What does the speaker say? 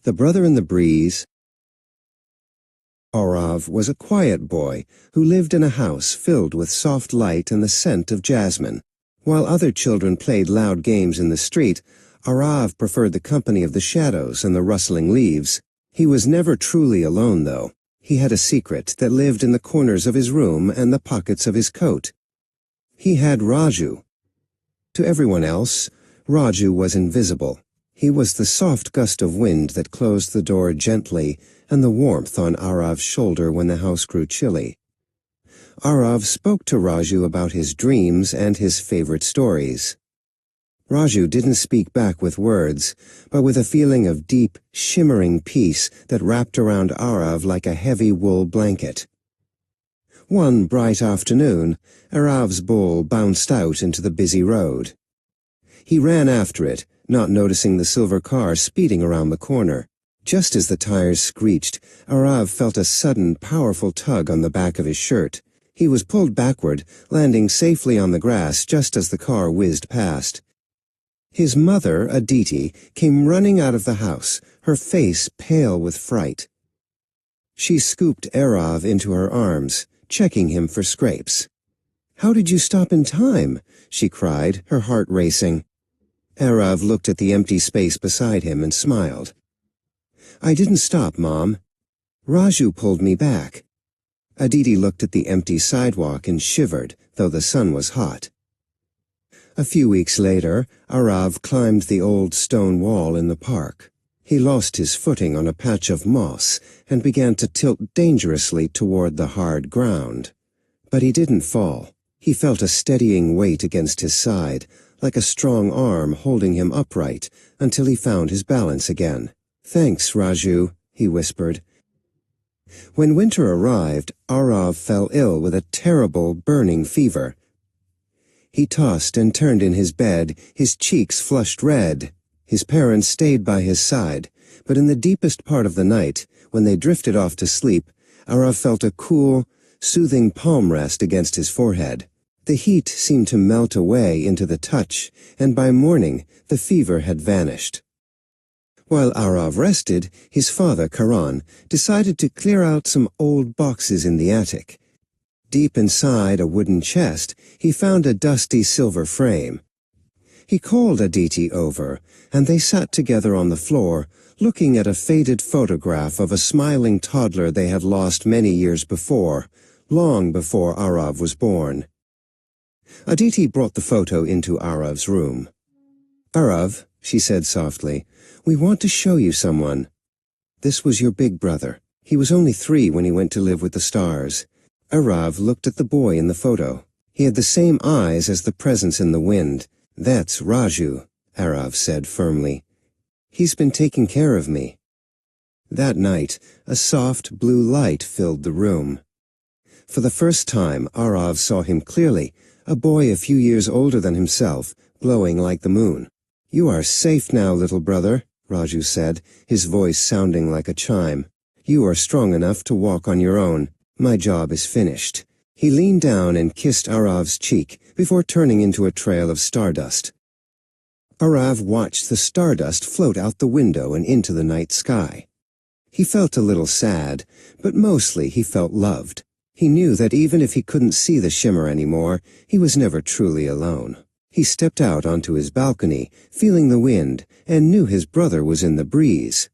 The Brother in the Breeze. Aarav was a quiet boy who lived in a house filled with soft light and the scent of jasmine. While other children played loud games in the street, Aarav preferred the company of the shadows and the rustling leaves. He was never truly alone, though. He had a secret that lived in the corners of his room and the pockets of his coat. He had Raju. To everyone else, Raju was invisible. He was the soft gust of wind that closed the door gently and the warmth on Aarav's shoulder when the house grew chilly. Aarav spoke to Raju about his dreams and his favorite stories. Raju didn't speak back with words, but with a feeling of deep, shimmering peace that wrapped around Aarav like a heavy wool blanket. One bright afternoon, Aarav's bull bounced out into the busy road. He ran after it, not noticing the silver car speeding around the corner. Just as the tires screeched, Aarav felt a sudden, powerful tug on the back of his shirt. He was pulled backward, landing safely on the grass just as the car whizzed past. His mother, Aditi, came running out of the house, her face pale with fright. She scooped Aarav into her arms, checking him for scrapes. "How did you stop in time?" she cried, her heart racing. Aarav looked at the empty space beside him and smiled. "I didn't stop, Mom. Raju pulled me back." Aditi looked at the empty sidewalk and shivered, though the sun was hot. A few weeks later, Aarav climbed the old stone wall in the park. He lost his footing on a patch of moss and began to tilt dangerously toward the hard ground. But he didn't fall. He felt a steadying weight against his side, like a strong arm holding him upright, until he found his balance again. "Thanks, Raju," he whispered. When winter arrived, Aarav fell ill with a terrible, burning fever. He tossed and turned in his bed, his cheeks flushed red. His parents stayed by his side, but in the deepest part of the night, when they drifted off to sleep, Aarav felt a cool, soothing palm rest against his forehead. The heat seemed to melt away into the touch, and by morning the fever had vanished. While Aarav rested, his father, Karan, decided to clear out some old boxes in the attic. Deep inside a wooden chest, he found a dusty silver frame. He called Aditi over, and they sat together on the floor, looking at a faded photograph of a smiling toddler they had lost many years before, long before Aarav was born. Aditi brought the photo into Aarav's room. "Aarav," she said softly, "we want to show you someone. This was your big brother. He was only 3 when he went to live with the stars." Aarav looked at the boy in the photo. He had the same eyes as the presence in the wind. "That's Raju," Aarav said firmly. "He's been taking care of me." That night, a soft blue light filled the room. For the first time, Aarav saw him clearly, a boy a few years older than himself, glowing like the moon. "You are safe now, little brother," Raju said, his voice sounding like a chime. "You are strong enough to walk on your own. My job is finished." He leaned down and kissed Aarav's cheek before turning into a trail of stardust. Aarav watched the stardust float out the window and into the night sky. He felt a little sad, but mostly he felt loved. He knew that even if he couldn't see the shimmer anymore, he was never truly alone. He stepped out onto his balcony, feeling the wind, and knew his brother was in the breeze.